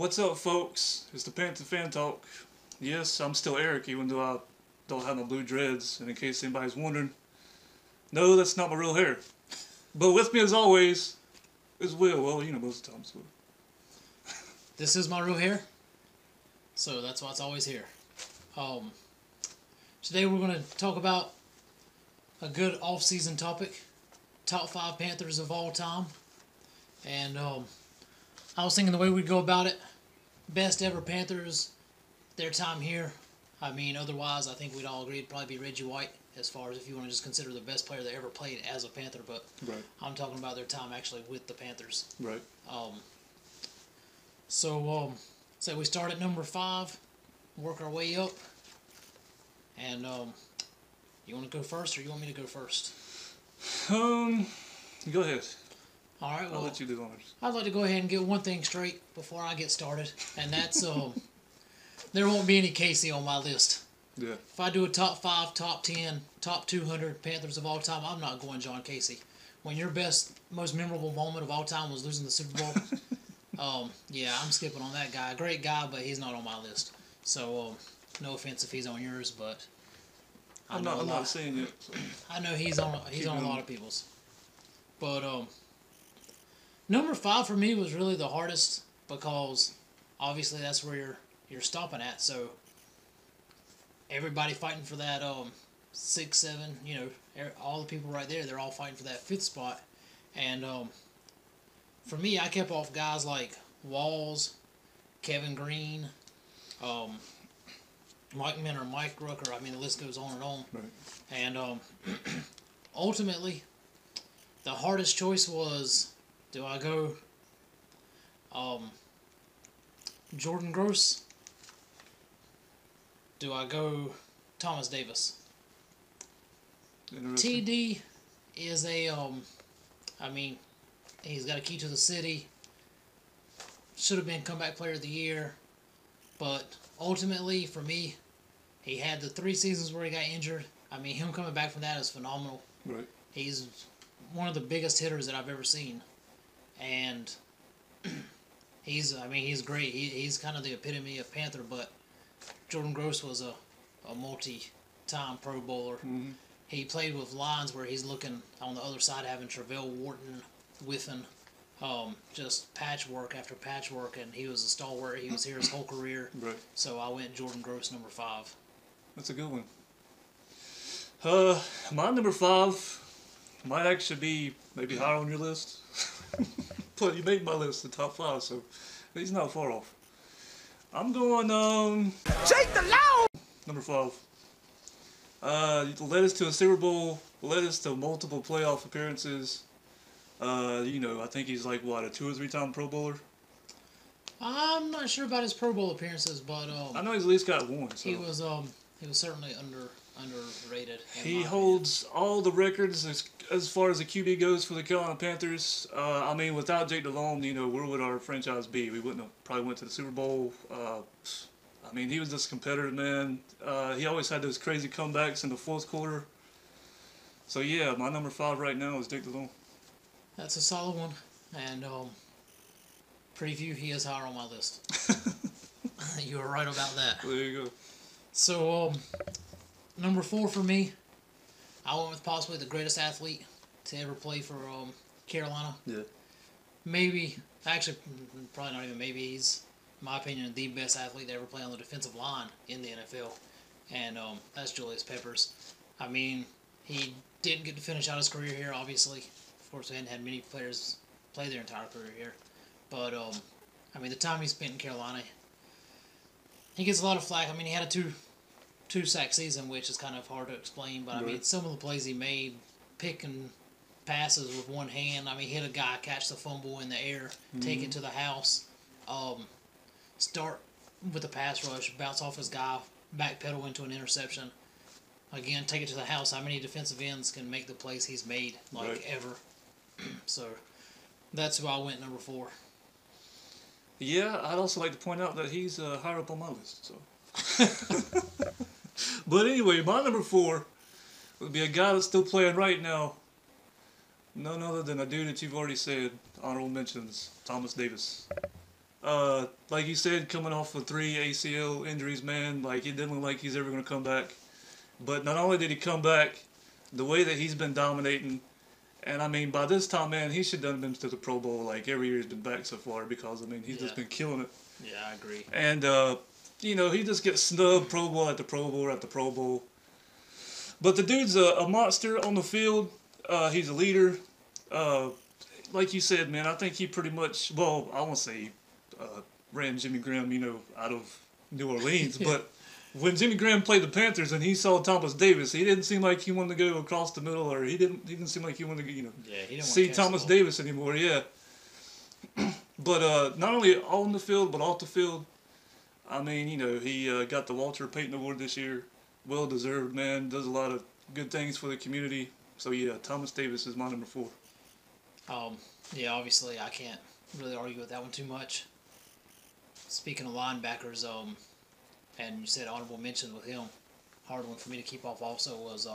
What's up, folks? It's the Panther Fan Talk. Yes, I'm still Eric, even though I don't have my blue dreads. And in case anybody's wondering, no, that's not my real hair. But with me, as always, is Will. Well, you know, most of the time it's Will. This is my real hair, so that's why it's always here. Today we're going to talk about a good off-season topic, top 5 Panthers of all time. And I was thinking the way we'd go about it, best ever Panthers, their time here. I mean, otherwise, I think we'd all agree it'd probably be Reggie White, as far as if you want to just consider the best player that ever played as a Panther. But Right. I'm talking about their time actually with the Panthers. Right. So we start at number 5, work our way up. And you want to go first, or you want me to go first? Go ahead. All right. Well, I'll let you do honors. I'd like to go ahead and get one thing straight before I get started, and that's there won't be any Casey on my list. Yeah. If I do a top 5, top 10, top 200 Panthers of all time, I'm not going John Casey. When your most memorable moment of all time was losing the Super Bowl, yeah, I'm skipping on that guy. Great guy, but he's not on my list. So, no offense if he's on yours, but I'm not saying it. So. I know he's on a lot of people's. But number 5 for me was really the hardest, because obviously that's where you're stopping at. So everybody fighting for that 6, 7, you know, all the people right there, they're all fighting for that 5th spot. And for me, I kept off guys like Walls, Kevin Green, Mike Minter, Mike Rucker. I mean, the list goes on and on. Right. And ultimately, the hardest choice was, do I go Jordan Gross? Do I go Thomas Davis? TD is I mean, he's got a key to the city. Should have been comeback player of the year. But ultimately, for me, he had the 3 seasons where he got injured. I mean, him coming back from that is phenomenal. Right. He's one of the biggest hitters that I've ever seen. And he's great. He's kind of the epitome of Panther, but Jordan Gross was a multi-time Pro Bowler. Mm-hmm. He played with lines where he's looking on the other side, having Travell Wharton whiffing, just patchwork after patchwork, and he was a stalwart. He was here his whole career. Right. So I went Jordan Gross, number 5. That's a good one. My number 5 might actually be maybe higher on your list. But you made my list, the top 5, so he's not far off. I'm going, Take the loud! Number 5. Led us to a Super Bowl, led us to multiple playoff appearances. You know, I think he's like, what, a 2 or 3 time Pro Bowler? I'm not sure about his Pro Bowl appearances, but I know he's at least got 1. So. He was certainly underrated. He holds all the records as far as the QB goes for the Carolina Panthers. I mean, without Jake Delhomme, you know, where would our franchise be? We wouldn't have probably went to the Super Bowl. I mean, he was just competitive, man. He always had those crazy comebacks in the 4th quarter. So yeah, my number 5 right now is Jake Delhomme. That's a solid one, and preview, he is higher on my list. You were right about that. There you go. So number 4 for me, I went with possibly the greatest athlete to ever play for Carolina. Yeah. Maybe, actually, probably not even maybe, he's, in my opinion, the best athlete to ever play on the defensive line in the NFL. And that's Julius Peppers. I mean, he didn't get to finish out his career here, obviously. Of course, we hadn't had many players play their entire career here. But, I mean, the time he spent in Carolina, he gets a lot of flack. I mean, he had a two-sack season, which is kind of hard to explain. But, I mean, some of the plays he made, picking passes with one hand. I mean, hit a guy, catch the fumble in the air, take it to the house, start with a pass rush, bounce off his guy, backpedal into an interception. Again, take it to the house. How many defensive ends can make the plays he's made, ever? So, that's who I went number 4. Yeah, I'd also like to point out that he's higher up on my list. So, but anyway, my number 4 would be a guy that's still playing right now. None other than a dude that you've already said, honorable mentions, Thomas Davis. Like you said, coming off of 3 ACL injuries, man, like it didn't look like he's ever going to come back. But not only did he come back, the way that he's been dominating, and I mean, by this time, man, he should have been to the Pro Bowl like every year he's been back so far because, I mean, he's just been killing it. Yeah, I agree. And, you know, he just gets snubbed Pro Bowl after Pro Bowl after Pro Bowl. But the dude's a monster on the field. He's a leader. Like you said, man, I think he pretty much, well, I won't say ran Jimmy Graham, you know, out of New Orleans, but when Jimmy Graham played the Panthers and he saw Thomas Davis, he didn't seem like he wanted to go across the middle, or he didn't seem like he wanted to, you know, he didn't see Thomas Davis anymore. Yeah. But not only on the field but off the field, I mean, you know, he got the Walter Payton Award this year. Well deserved, man. Does a lot of good things for the community. So yeah, Thomas Davis is my number 4. Yeah, obviously I can't really argue with that one too much. Speaking of linebackers, and you said honorable mention with him, hard one for me to keep off also was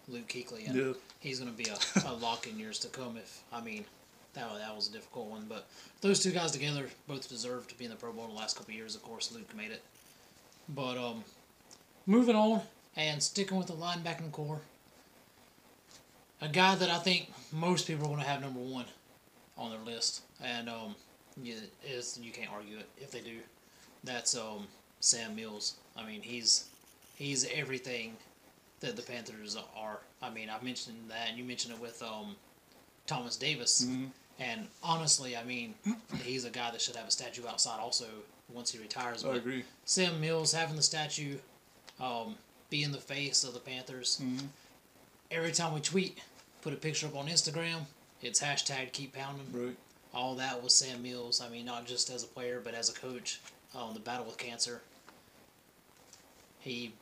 Luke Kuechly, and he's going to be a lock in years to come. If I mean, that was a difficult one, but those two guys together both deserve to be in the Pro Bowl in the last couple of years. Of course, Luke made it. But moving on and sticking with the linebacking core, a guy that I think most people are going to have number 1 on their list, and you can't argue it if they do. That's Sam Mills. I mean, he's everything that the Panthers are. I mean, I mentioned that, and you mentioned it with Thomas Davis. Mm-hmm. And honestly, I mean, he's a guy that should have a statue outside also once he retires. I agree. Sam Mills having the statue, being the face of the Panthers. Mm-hmm. Every time we tweet, put a picture up on Instagram, it's hashtag keep pounding. Right. All that was Sam Mills. I mean, not just as a player, but as a coach. The battle with cancer. He,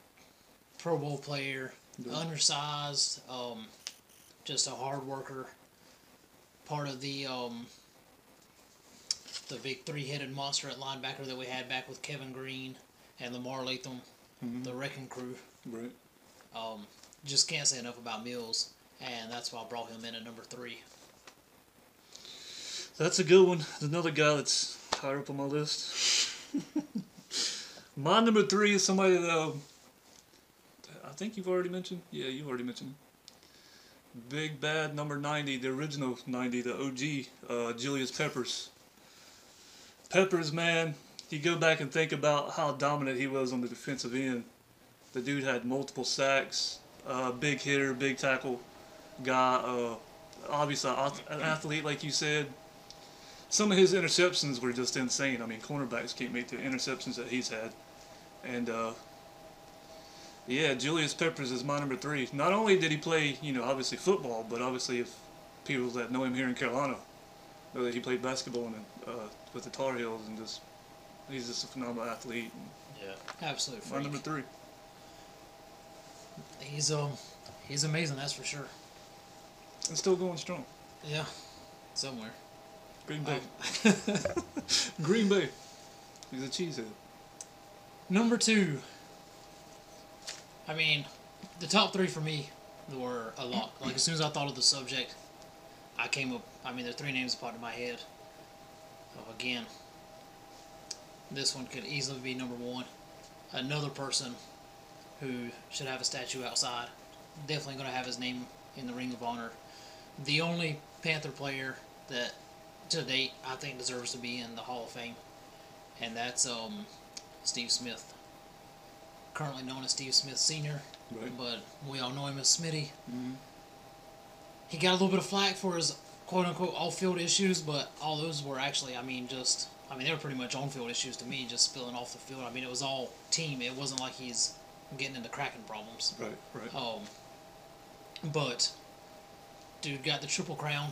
Pro Bowl player, undersized, just a hard worker. Part of the big 3-headed monster at linebacker that we had back with Kevin Green and Lamar Latham, the Wrecking Crew. Right. Just can't say enough about Mills, and that's why I brought him in at number 3. That's a good one. There's another guy that's higher up on my list. My number 3 is somebody that I think you've already mentioned. Yeah, you've already mentioned. Big bad number 90, the original 90, the OG, Julius Peppers. Peppers, man, you go back and think about how dominant he was on the defensive end. The dude had multiple sacks, big hitter, big tackle guy, obviously an athlete like you said. Some of his interceptions were just insane. I mean, cornerbacks can't make the interceptions that he's had. And yeah, Julius Peppers is my number 3. Not only did he play, you know, obviously football, but obviously if people that know him here in Carolina know that he played basketball with the Tar Heels, and he's just a phenomenal athlete. Yeah, absolutely. My number 3. He's amazing, that's for sure. And still going strong. Yeah, somewhere. Green Bay. Green Bay. He's a cheesehead. Number 2. I mean, the top 3 for me were a lot. Like, as soon as I thought of the subject, I came up, I mean, there are 3 names that popped in my head. Again, this one could easily be number 1. Another person who should have a statue outside. Definitely going to have his name in the Ring of Honor. The only Panther player that, to date, I think deserves to be in the Hall of Fame. And that's Steve Smith. Currently known as Steve Smith Sr., right. But we all know him as Smitty. Mm-hmm. He got a little bit of flack for his quote-unquote off-field issues, but all those were actually, they were pretty much on-field issues to me, just spilling off the field. I mean, it was all team. It wasn't like he's getting into cracking problems. Right. But dude got the Triple Crown,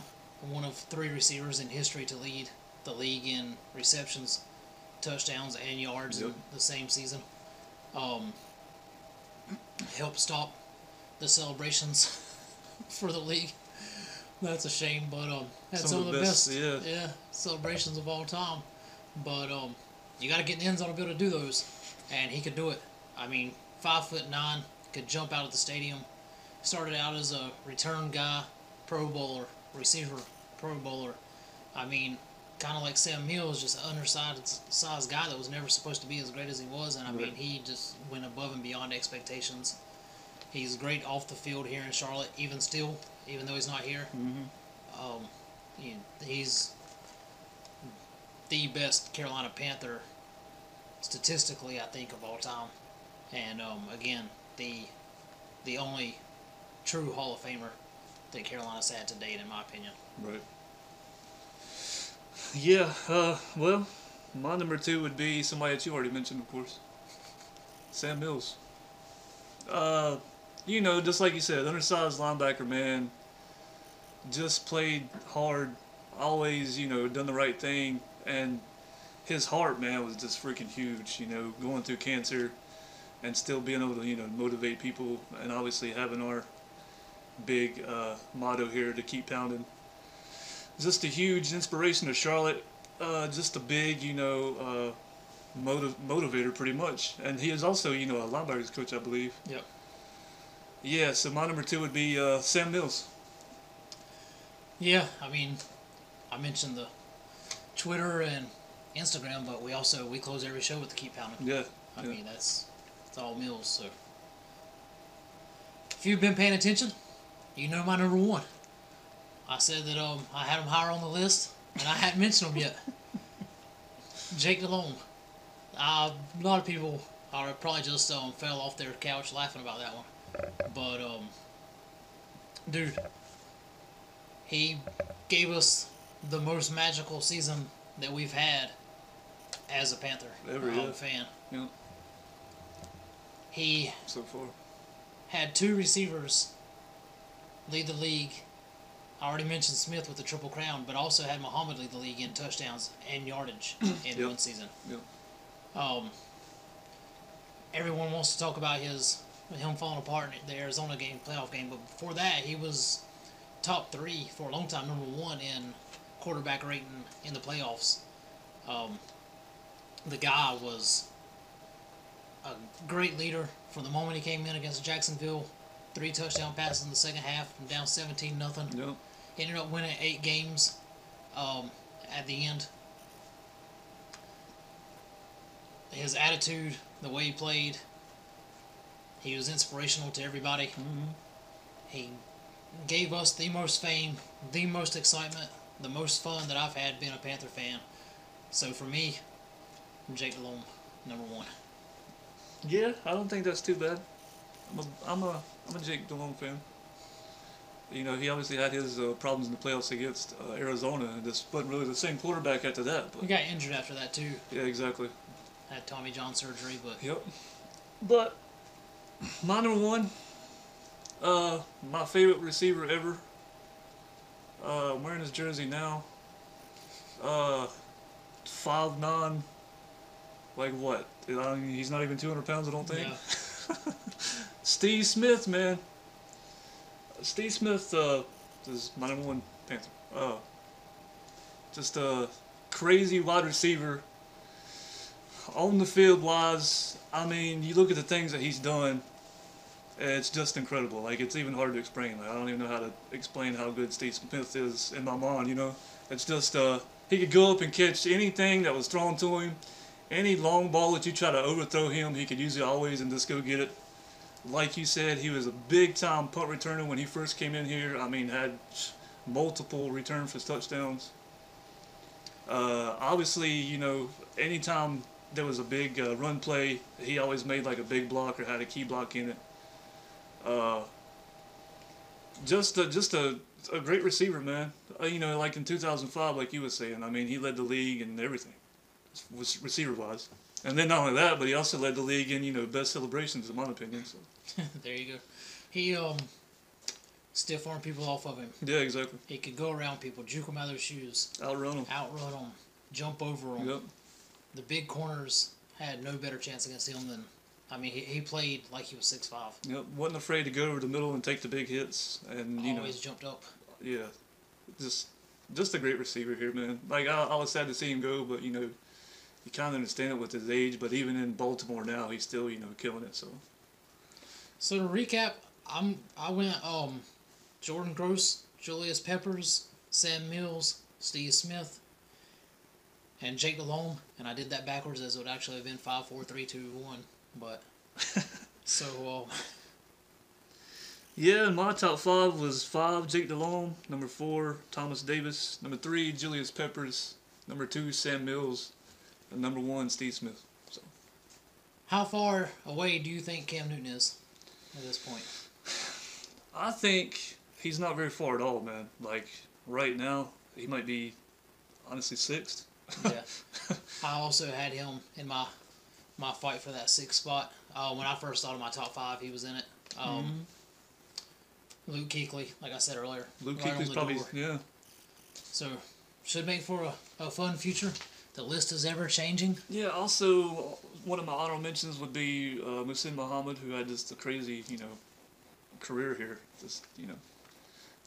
one of 3 receivers in history to lead the league in receptions, touchdowns, and yards in the same season. Helped stop the celebrations for the league. That's a shame, but had some of the best celebrations of all time. But you got to get in the end zone to be able to do those, and he could do it. I mean, 5'9", could jump out of the stadium. Started out as a return guy, Pro Bowler, receiver, Pro Bowler. I mean, kind of like Sam Mills, just an undersized guy that was never supposed to be as great as he was. And I mean, he just went above and beyond expectations. He's great off the field here in Charlotte, even though he's not here. He's the best Carolina Panther statistically, I think, of all time. And again, the only true Hall of Famer that Carolina's had to date, in my opinion. Right. Yeah, well, my number 2 would be somebody that you already mentioned, of course. Sam Mills. Just like you said, undersized linebacker, man. Just played hard, always, done the right thing. And his heart, man, was just freaking huge, going through cancer and still being able to, motivate people. And obviously having our big motto here to keep pounding. Just a huge inspiration to Charlotte. Just a big, motivator pretty much. And he is also, a linebackers coach, I believe. Yep. Yeah, so my number 2 would be Sam Mills. Yeah, I mean, I mentioned the Twitter and Instagram, but we close every show with the keep pounding. Yeah. I mean, it's all Mills. So if you've been paying attention, you know my number 1. I said that I had him higher on the list, and I hadn't mentioned him yet. Jake Delhomme. A lot of people are probably just fell off their couch laughing about that one. But, dude, he gave us the most magical season that we've had as a Panther fan. Yeah. He so far had 2 receivers lead the league. I already mentioned Smith with the Triple Crown, but also had Muhammad lead the league in touchdowns and yardage in one season. Yep. Everyone wants to talk about him falling apart in the Arizona game, playoff game, but before that, he was top 3 for a long time, number 1 in quarterback rating in the playoffs. The guy was a great leader from the moment he came in against Jacksonville. 3 touchdown passes in the second half, from down 17-0. Yep. Ended up winning 8 games at the end. His attitude, the way he played, he was inspirational to everybody. Mm-hmm. He gave us the most fame, the most excitement, the most fun that I've had being a Panther fan. So for me, Jake Delhomme, number 1. Yeah, I don't think that's too bad. I'm a Jake Delhomme fan. He obviously had his problems in the playoffs against Arizona. This wasn't really the same quarterback after that. But he got injured after that too. Yeah, exactly. Had Tommy John surgery, but yep. But my number 1, my favorite receiver ever. I'm wearing his jersey now. 5'9", like what? He's not even 200 pounds, I don't think. Yeah. Steve Smith, man. Steve Smith is my number 1 Panther. Just a crazy wide receiver. On the field wise, I mean, you look at the things that he's done, it's just incredible. Like, it's even hard to explain. Like, I don't even know how to explain how good Steve Smith is in my mind, It's just, he could go up and catch anything that was thrown to him. Any long ball that you try to overthrow him, he could usually always and just go get it. Like you said, he was a big-time punt returner when he first came in here. I mean, had multiple returns for touchdowns. Obviously, anytime there was a big run play, he always made like a big block or had a key block in it. Just a great receiver, man. Like in 2005, like you were saying, I mean, he led the league and everything, receiver-wise. And then not only that, but he also led the league in, best celebrations, in my opinion. So. There you go. He stiff arm people off of him. Yeah, exactly. He could go around people, juke them out of their shoes. Outrun them. Jump over them. Yep. The big corners had no better chance against him than... I mean, he played like he was 6'5". Yep. Wasn't afraid to go over the middle and take the big hits. And, always jumped up. Yeah. Just a great receiver here, man. Like, I was sad to see him go, but, you kind of understand it with his age. But even in Baltimore now, he's still, killing it, so... So to recap, I went Jordan Gross, Julius Peppers, Sam Mills, Steve Smith. and Jake Delhomme, and I did that backwards as it would actually have been 5, 4, 3, 2, 1. But so Yeah, my top 5 was 5, Jake Delhomme. Number 4, Thomas Davis. Number 3, Julius Peppers. Number 2, Sam Mills. And number 1, Steve Smith. So, how far away do you think Cam Newton is at this point? I think he's not very far at all, man. Like, right now, he might be, honestly, 6th. Yeah. I also had him in my fight for that 6th spot. When I first thought of my top 5, he was in it. Luke Kuechly, like I said earlier. Luke right Kuechly's probably, door. yeah. So, should make for a fun future. The list is ever changing. Yeah, also, one of my honorable mentions would be Muhsin Muhammad, who had just a crazy, career here. Just,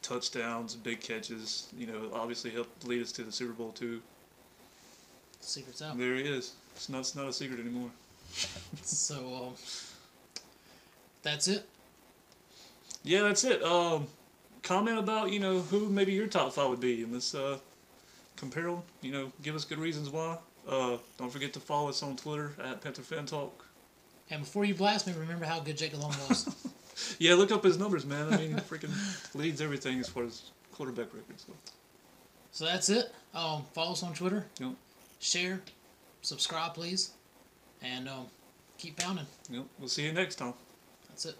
touchdowns, big catches, obviously helped lead us to the Super Bowl too. Secret's out. There he is. It's not a secret anymore. So, that's it. Yeah, that's it. Comment about, who maybe your top 5 would be, and let's compare them. Give us good reasons why. Don't forget to follow us on Twitter at Panther Fan Talk. And before you blast me, remember how good Jake Delhomme was. Yeah, look up his numbers, man. I mean, he freaking leads everything as far as quarterback records. So that's it. Follow us on Twitter. Yep. Share. Subscribe, please. And keep pounding. Yep. We'll see you next time. That's it.